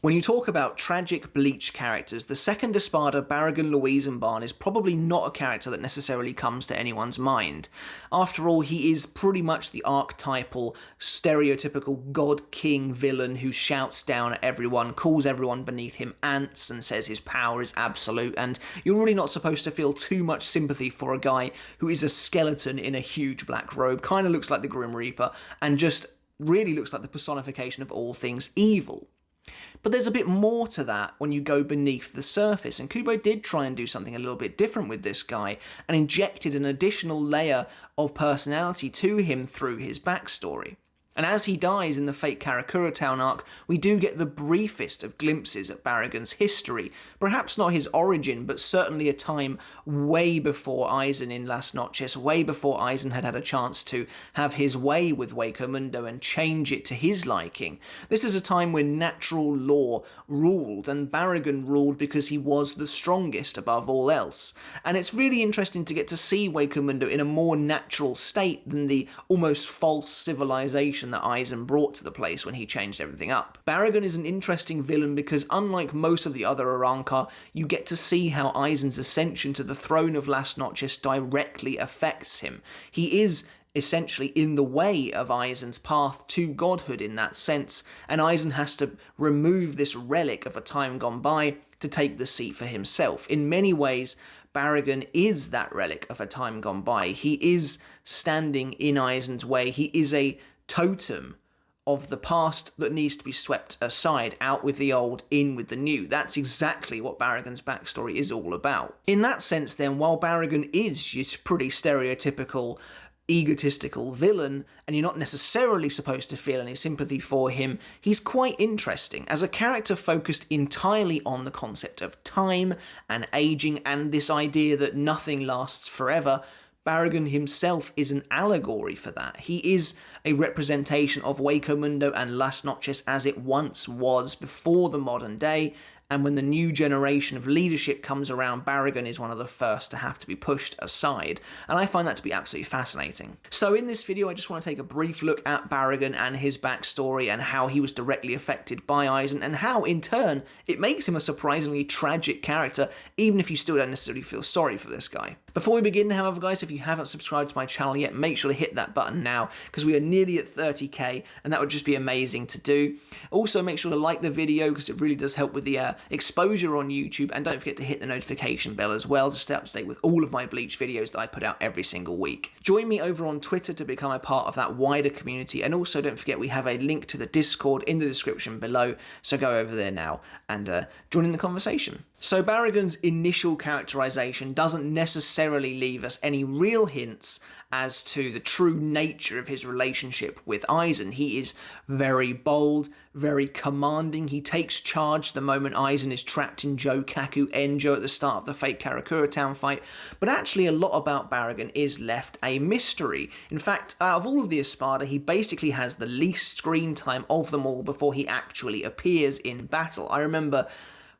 When you talk about tragic Bleach characters, the second Espada, Barragan Louisenbarn, is probably not a character that necessarily comes to anyone's mind. After all, he is pretty much the archetypal, stereotypical god-king villain who shouts down at everyone, calls everyone beneath him ants, and says his power is absolute, and you're really not supposed to feel too much sympathy for a guy who is a skeleton in a huge black robe, kind of looks like the Grim Reaper, and just really looks like the personification of all things evil. But there's a bit more to that when you go beneath the surface, and Kubo did try and do something a little bit different with this guy and injected an additional layer of personality to him through his backstory. And as he dies in the Fate Karakura Town arc, we do get the briefest of glimpses at Barragan's history. Perhaps not his origin, but certainly a time way before Aizen in Las Noches, way before Aizen had had a chance to have his way with Hueco Mundo and change it to his liking. This is a time when natural law ruled, and Barragan ruled because he was the strongest above all else. And it's really interesting to get to see Hueco Mundo in a more natural state than the almost false civilization that Aizen brought to the place when he changed everything up. Barragan is an interesting villain because unlike most of the other Arrancar, you get to see how Aizen's ascension to the throne of Las Noches directly affects him. He is essentially in the way of Aizen's path to godhood in that sense, and Aizen has to remove this relic of a time gone by to take the seat for himself. In many ways, Barragan is that relic of a time gone by. He is standing in Aizen's way. He is a totem of the past that needs to be swept aside, out with the old, in with the new. That's exactly what Barragan's backstory is all about. In that sense then, while Barragan is your pretty stereotypical, egotistical villain, and you're not necessarily supposed to feel any sympathy for him, he's quite interesting as a character focused entirely on the concept of time and aging and this idea that nothing lasts forever. Barragan himself is an allegory for that. He is a representation of Hueco Mundo and Las Noches as it once was before the modern day, and when the new generation of leadership comes around, Barragan is one of the first to have to be pushed aside, and I find that to be absolutely fascinating. So in this video, I just want to take a brief look at Barragan and his backstory and how he was directly affected by Aizen, and how, in turn, it makes him a surprisingly tragic character, even if you still don't necessarily feel sorry for this guy. Before we begin, however, guys, if you haven't subscribed to my channel yet, make sure to hit that button now, because we are nearly at 30k, and that would just be amazing to do. Also, make sure to like the video, because it really does help with the exposure on YouTube, and don't forget to hit the notification bell as well to stay up to date with all of my Bleach videos that I put out every single week. Join me over on Twitter to become a part of that wider community, and also don't forget we have a link to the Discord in the description below, so go over there now and join in the conversation. So Barragan's initial characterization doesn't necessarily leave us any real hints as to the true nature of his relationship with Aizen. He is very bold, very commanding. He takes charge the moment Aizen is trapped in Jokaku Enjo at the start of the Fate Karakura Town fight. But actually a lot about Barragan is left a mystery. In fact, out of all of the Espada, he basically has the least screen time of them all before he actually appears in battle. I remember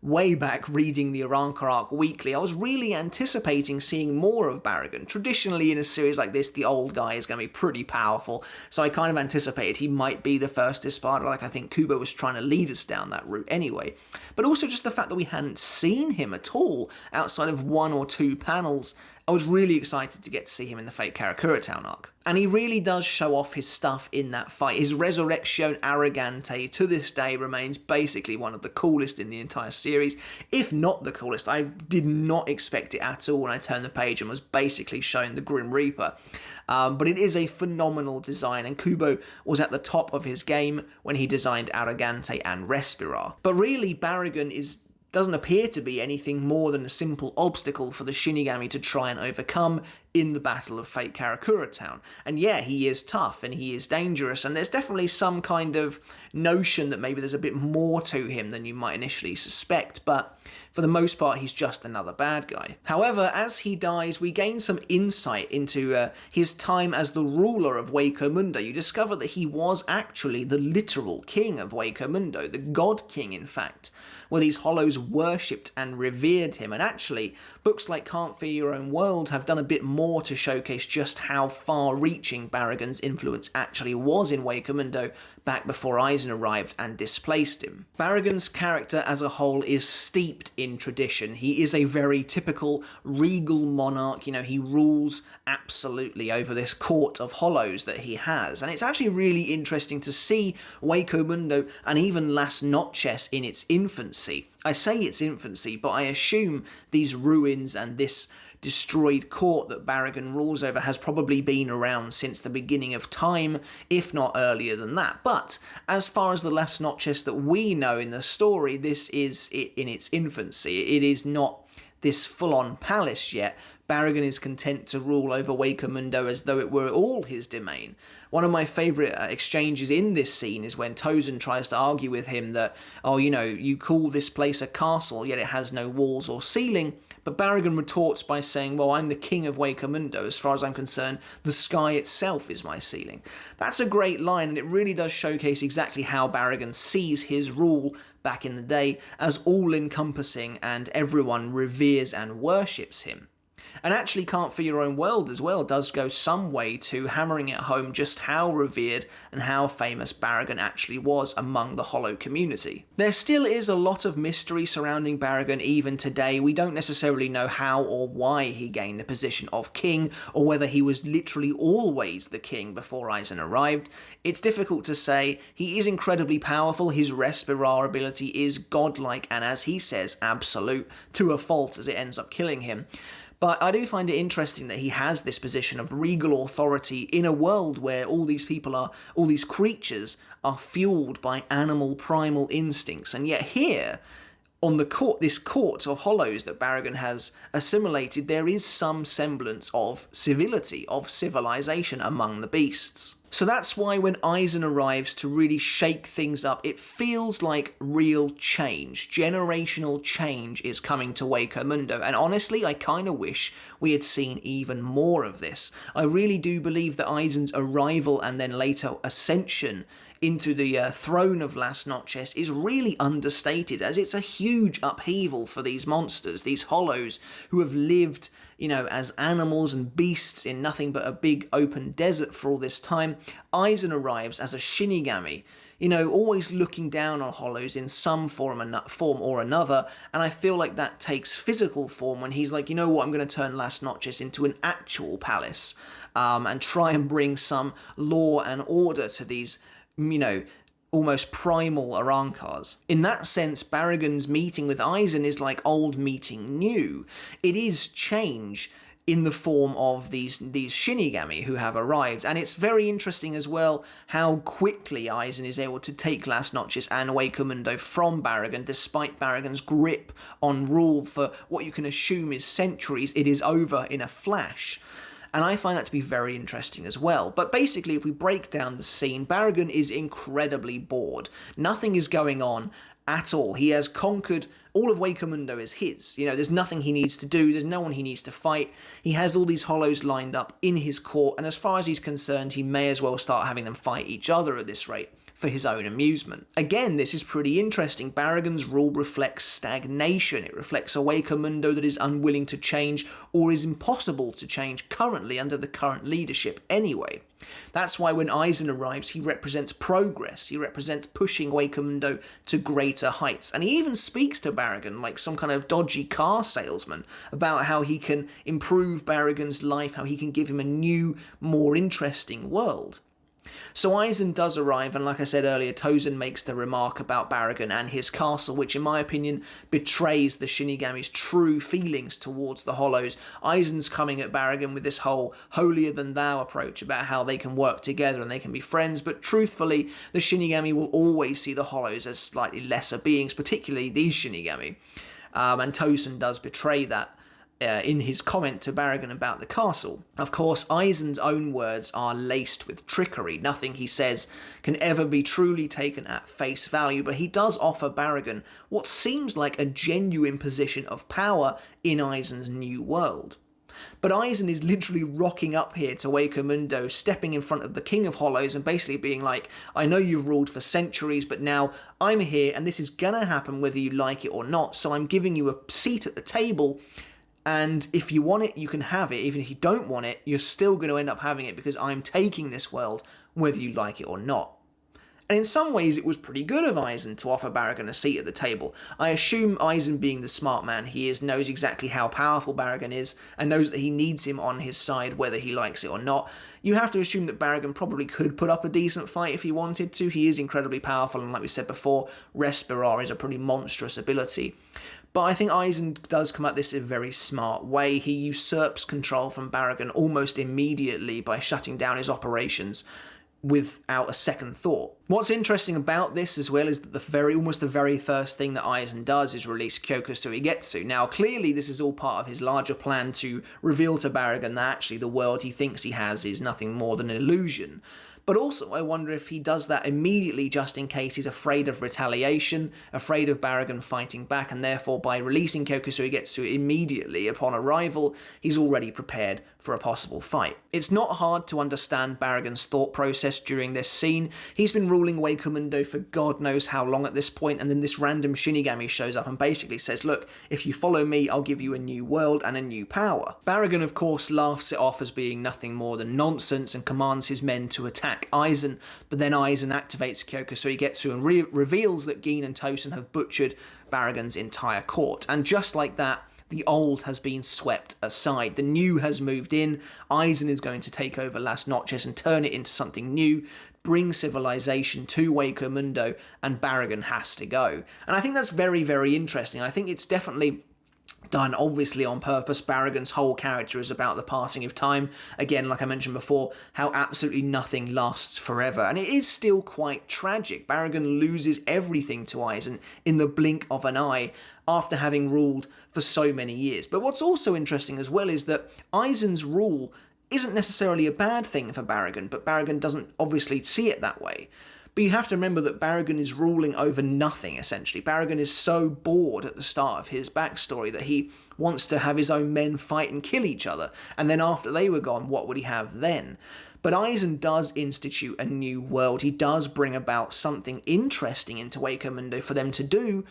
way back reading the Arrancar arc weekly, I was really anticipating seeing more of Barragan. Traditionally in a series like this, the old guy is going to be pretty powerful, so I kind of anticipated he might be the first Espada, like I think Kubo was trying to lead us down that route anyway. But also just the fact that we hadn't seen him at all outside of 1 or 2 panels, I was really excited to get to see him in the Fate Karakura Town arc. And he really does show off his stuff in that fight. His Resurrection Arrogante to this day remains basically one of the coolest in the entire series, if not the coolest. I did not expect it at all when I turned the page and was basically shown the Grim Reaper. But it is a phenomenal design, and Kubo was at the top of his game when he designed Arrogante and Respirar. But really, Barragan doesn't appear to be anything more than a simple obstacle for the Shinigami to try and overcome in the Battle of Fate Karakura Town. And yeah, he is tough and he is dangerous, and there's definitely some kind of notion that maybe there's a bit more to him than you might initially suspect, but for the most part, he's just another bad guy. However, as he dies, we gain some insight into his time as the ruler of Hueco Mundo. You discover that he was actually the literal king of Hueco Mundo, the God King, in fact. where these hollows worshipped and revered him. And actually, books like Can't Fear Your Own World have done a bit more to showcase just how far-reaching Barragan's influence actually was in Hueco Mundo back before Aizen arrived and displaced him. Barragan's character as a whole is steeped in tradition. He is a very typical regal monarch, he rules absolutely over this court of hollows that he has. And it's actually really interesting to see Hueco Mundo and even Las Noches in its infancy. I say its infancy, but I assume these ruins and this destroyed court that Barragan rules over has probably been around since the beginning of time, if not earlier than that. But as far as the Las Noches that we know in the story, this is it in its infancy. It is not this full-on palace yet. Barragan is content to rule over Hueco Mundo as though it were all his domain. One of my favourite exchanges in this scene is when Tozen tries to argue with him that, you call this place a castle, yet it has no walls or ceiling. But Barragan retorts by saying, well, I'm the king of Hueco Mundo. As far as I'm concerned, the sky itself is my ceiling. That's a great line, and it really does showcase exactly how Barragan sees his rule back in the day as all-encompassing, and everyone reveres and worships him. And actually Can't Fear Your Own World as well does go some way to hammering it home just how revered and how famous Barragan actually was among the Hollow community. There still is a lot of mystery surrounding Barragan even today. We don't necessarily know how or why he gained the position of king, or whether he was literally always the king before Aizen arrived. It's difficult to say. He is incredibly powerful, his Respirar ability is godlike and, as he says, absolute, to a fault as it ends up killing him. But I do find it interesting that he has this position of regal authority in a world where all these creatures are fueled by animal primal instincts. And yet here, on this court of hollows that Barragan has assimilated, there is some semblance of civility, of civilization among the beasts. So that's why when Aizen arrives to really shake things up, it feels like real change. Generational change is coming to Hueco Mundo, and honestly, I kind of wish we had seen even more of this. I really do believe that Aizen's arrival and then later ascension into the throne of Las Noches is really understated, as it's a huge upheaval for these monsters, these hollows who have lived, as animals and beasts in nothing but a big open desert for all this time. Aizen arrives as a Shinigami, always looking down on hollows in some form or another, and I feel like that takes physical form when he's like, I'm going to turn Las Noches into an actual palace, and try and bring some law and order to these almost primal Arancars. In that sense, Barragan's meeting with Aizen is like old meeting new. It is change in the form of these Shinigami who have arrived, and it's very interesting as well how quickly Aizen is able to take Las Noches and Hueco Mundo from Barragan, despite Barragan's grip on rule for what you can assume is centuries. It is over in a flash. And I find that to be very interesting as well. But basically, if we break down the scene, Barragan is incredibly bored. Nothing is going on at all. He has conquered, all of Hueco Mundo is his. There's nothing he needs to do, there's no one he needs to fight. He has all these hollows lined up in his court, and as far as he's concerned, he may as well start having them fight each other at this rate, for his own amusement. Again, this is pretty interesting. Barragan's rule reflects stagnation. It reflects a Hueco Mundo that is unwilling to change, or is impossible to change currently under the current leadership anyway. That's why when Aizen arrives, he represents progress. He represents pushing Hueco Mundo to greater heights. And he even speaks to Barragan like some kind of dodgy car salesman about how he can improve Barragan's life, how he can give him a new, more interesting world. So Aizen does arrive, and like I said earlier, Tozen makes the remark about Barragan and his castle, which in my opinion betrays the Shinigami's true feelings towards the Hollows. Aizen's coming at Barragan with this whole holier-than-thou approach about how they can work together and they can be friends, but truthfully, the Shinigami will always see the Hollows as slightly lesser beings, particularly these Shinigami. And Tozen does betray that in his comment to Barragan about the castle. Of course, Aizen's own words are laced with trickery. Nothing he says can ever be truly taken at face value, but he does offer Barragan what seems like a genuine position of power in Aizen's new world. But Aizen is literally rocking up here to Hueco Mundo, stepping in front of the King of Hollows and basically being like, I know you've ruled for centuries, but now I'm here and this is gonna happen whether you like it or not, so I'm giving you a seat at the table, and if you want it, you can have it. Even if you don't want it, you're still going to end up having it because I'm taking this world whether you like it or not. And in some ways it was pretty good of Aizen to offer Barragan a seat at the table. I assume Aizen, being the smart man he is, knows exactly how powerful Barragan is and knows that he needs him on his side whether he likes it or not. You have to assume that Barragan probably could put up a decent fight if he wanted to. He is incredibly powerful, and like we said before, Respirar is a pretty monstrous ability. But I think Aizen does come at this in a very smart way. He usurps control from Barragan almost immediately by shutting down his operations without a second thought. What's interesting about this as well is that almost the very first thing that Aizen does is release Hueco Suigetsu. Now clearly this is all part of his larger plan to reveal to Barragan that actually the world he thinks he has is nothing more than an illusion. But also I wonder if he does that immediately just in case he's afraid of retaliation, afraid of Barragan fighting back, and therefore by releasing Hueco Suigetsu immediately upon arrival, he's already prepared for a possible fight. It's not hard to understand Barragan's thought process during this scene. He's been ruling Hueco Mundo for God knows how long at this point, and then this random Shinigami shows up and basically says, look, if you follow me, I'll give you a new world and a new power. Barragan, of course, laughs it off as being nothing more than nonsense and commands his men to attack Aizen, but then Aizen activates Hueco Suigetsu and reveals that Gin and Tosen have butchered Barragan's entire court. And just like that, the old has been swept aside. The new has moved in. Aizen is going to take over Las Noches and turn it into something new, bring civilization to Hueco Mundo, and Barragan has to go. And I think that's very, very interesting. I think it's definitely done obviously on purpose. Barragan's whole character is about the passing of time. Again, like I mentioned before, how absolutely nothing lasts forever. And it is still quite tragic. Barragan loses everything to Aizen in the blink of an eye after having ruled for so many years. But what's also interesting as well is that Aizen's rule isn't necessarily a bad thing for Barragan, but Barragan doesn't obviously see it that way. But you have to remember that Barragan is ruling over nothing, essentially. Barragan is so bored at the start of his backstory that he wants to have his own men fight and kill each other, and then after they were gone, what would he have then? But Aizen does institute a new world. He does bring about something interesting into Hueco Mundo for them to do,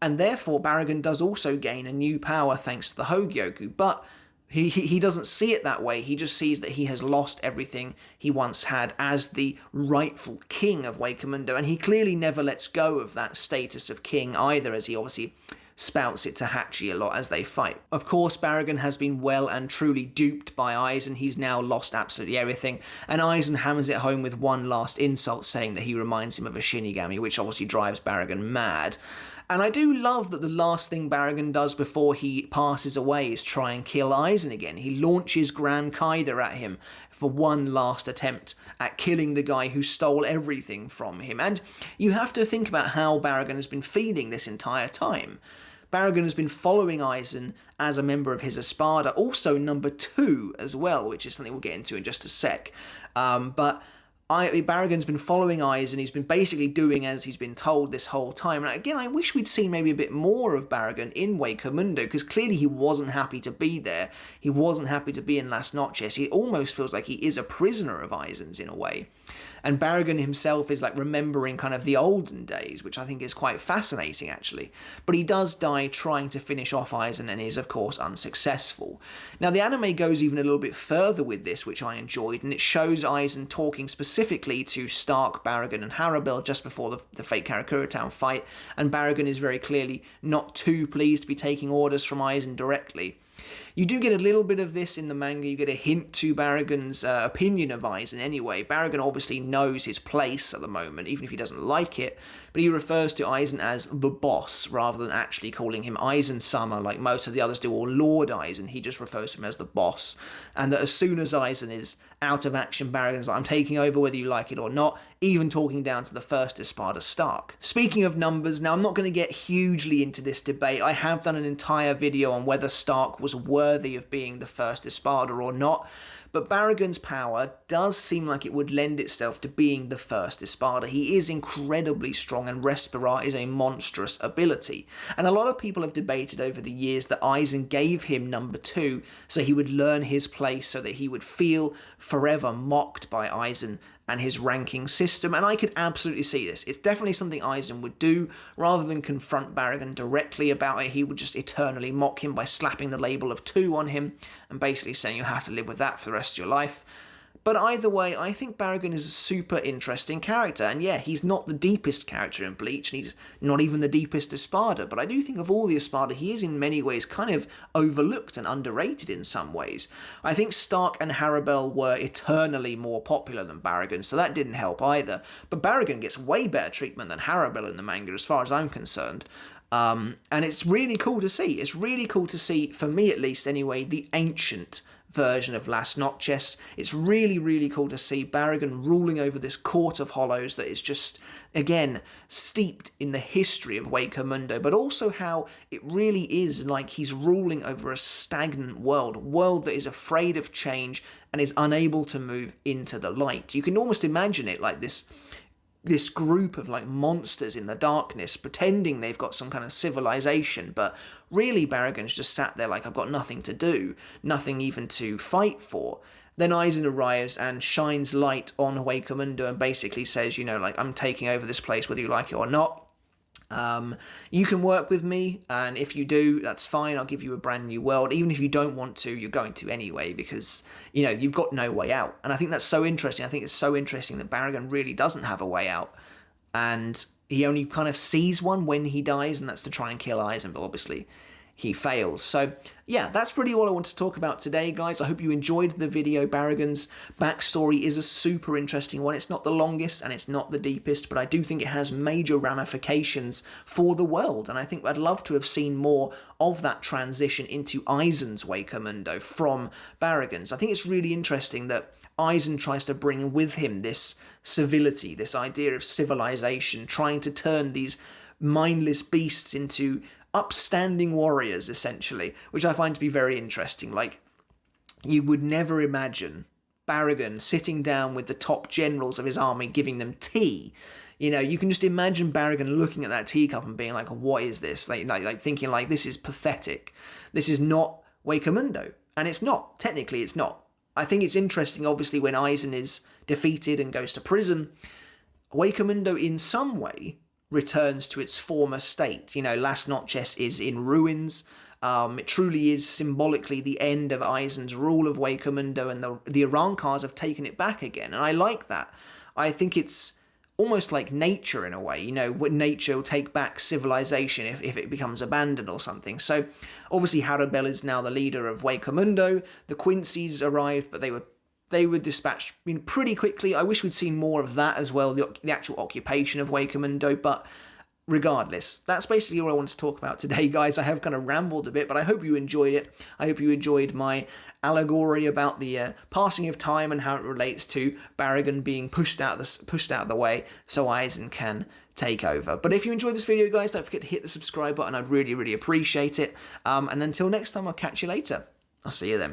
and therefore Barragan does also gain a new power thanks to the Hogyoku, but He doesn't see it that way. He just sees that he has lost everything he once had as the rightful king of Hueco Mundo, and he clearly never lets go of that status of king either, as he obviously spouts it to Hachi a lot as they fight. Of course, Barragan has been well and truly duped by Aizen. He's now lost absolutely everything, and Aizen hammers it home with one last insult, saying that he reminds him of a Shinigami, which obviously drives Barragan mad. And I do love that the last thing Barragan does before he passes away is try and kill Aizen again. He launches Grand Kaider at him for one last attempt at killing the guy who stole everything from him. And you have to think about how Barragan has been feeling this entire time. Barragan has been following Aizen as a member of his Espada, also number 2 as well, which is something we'll get into in just a sec. Barragan's been following Aizen, he's been basically doing as he's been told this whole time. And again, I wish we'd seen maybe a bit more of Barragan in Hueco Mundo, because clearly he wasn't happy to be there. He wasn't happy to be in Las Noches. He almost feels like he is a prisoner of Aizen's in a way. And Barragan himself is like remembering kind of the olden days, which I think is quite fascinating actually. But he does die trying to finish off Aizen and is of course unsuccessful. Now the anime goes even a little bit further with this, which I enjoyed, and it shows Aizen talking specifically to Stark, Barragan and Harabel just before the fake Karakura Town fight, and Barragan is very clearly not too pleased to be taking orders from Aizen directly. You do get a little bit of this in the manga. You get a hint to Barragan's opinion of Aizen anyway. Barragan obviously knows his place at the moment, even if he doesn't like it, but he refers to Aizen as the boss, rather than actually calling him Aizen-sama like most of the others do, or Lord Aizen. He just refers to him as the boss, and that as soon as Aizen is out of action, Barragan's like, I'm taking over whether you like it or not, even talking down to the first Espada, Stark. Speaking of numbers, now I'm not going to get hugely into this debate. I have done an entire video on whether Stark was worthy of being the first Espada or not, but Barragan's power does seem like it would lend itself to being the first Espada. He is incredibly strong, and Respirar is a monstrous ability. And a lot of people have debated over the years that Aizen gave him number 2 so he would learn his place, so that he would feel forever mocked by Aizen and his ranking system, and I could absolutely see this. It's definitely something Aizen would do. Rather than confront Barragan directly about it, he would just eternally mock him by slapping the label of 2 on him and basically saying you have to live with that for the rest of your life. But either way, I think Barragan is a super interesting character, and yeah, he's not the deepest character in Bleach, and he's not even the deepest Espada, but I do think of all the Espada, he is in many ways kind of overlooked and underrated in some ways. I think Stark and Harabel were eternally more popular than Barragan, so that didn't help either, but Barragan gets way better treatment than Harabel in the manga as far as I'm concerned. And it's really cool to see. It's really cool to see, for me at least anyway, the ancient version of Las Noches. It's really, really cool to see Barragan ruling over this court of hollows that is just, again, steeped in the history of Hueco Mundo, but also how it really is like he's ruling over a stagnant world, a world that is afraid of change and is unable to move into the light. You can almost imagine it like this group of like monsters in the darkness pretending they've got some kind of civilization, but really Barragan's just sat there like, I've got nothing to do, nothing even to fight for. Then Aizen arrives and shines light on Hueco Mundo and basically says, you know, like, I'm taking over this place whether you like it or not. You can work with me, and if you do, that's fine. I'll give you a brand new world. Even if you don't want to, you're going to anyway, because, you know, you've got no way out. And I think that's so interesting. I think it's so interesting that Barragan really doesn't have a way out, and he only kind of sees one when he dies, and that's to try and kill Aizen, but obviously he fails. So yeah, that's really all I want to talk about today, guys. I hope you enjoyed the video. Barragan's backstory is a super interesting one. It's not the longest and it's not the deepest, but I do think it has major ramifications for the world, and I think I'd love to have seen more of that transition into Aizen's Hueco Mundo from Barragan's. I think it's really interesting that Aizen tries to bring with him this civility, this idea of civilization, trying to turn these mindless beasts into upstanding warriors, essentially, which I find to be very interesting. Like, you would never imagine Barragan sitting down with the top generals of his army, giving them tea. You know, you can just imagine Barragan looking at that teacup and being like, what is this? Like thinking like, this is pathetic. This is not Hueco Mundo. And it's not. Technically, it's not. I think it's interesting, obviously, when Aizen is defeated and goes to prison, Hueco Mundo in some way returns to its former state. You know, Las Noches is in ruins. It truly is symbolically the end of Aizen's rule of Hueco Mundo, and the Arrancars have taken it back again, and I like that. I think it's almost like nature in a way, you know, when nature will take back civilization if it becomes abandoned or something. So obviously Harabel is now the leader of Hueco Mundo. The Quincy's arrived, but they were dispatched pretty quickly. I wish we'd seen more of that as well, the actual occupation of Hueco Mundo, but regardless, that's basically all I wanted to talk about today, guys. I have kind of rambled a bit, but I hope you enjoyed it. I hope you enjoyed my allegory about the passing of time and how it relates to Barragan being pushed out of the way so Aizen can take over. But if you enjoyed this video, guys, don't forget to hit the subscribe button. I'd really, really appreciate it. And until next time, I'll catch you later. I'll see you then.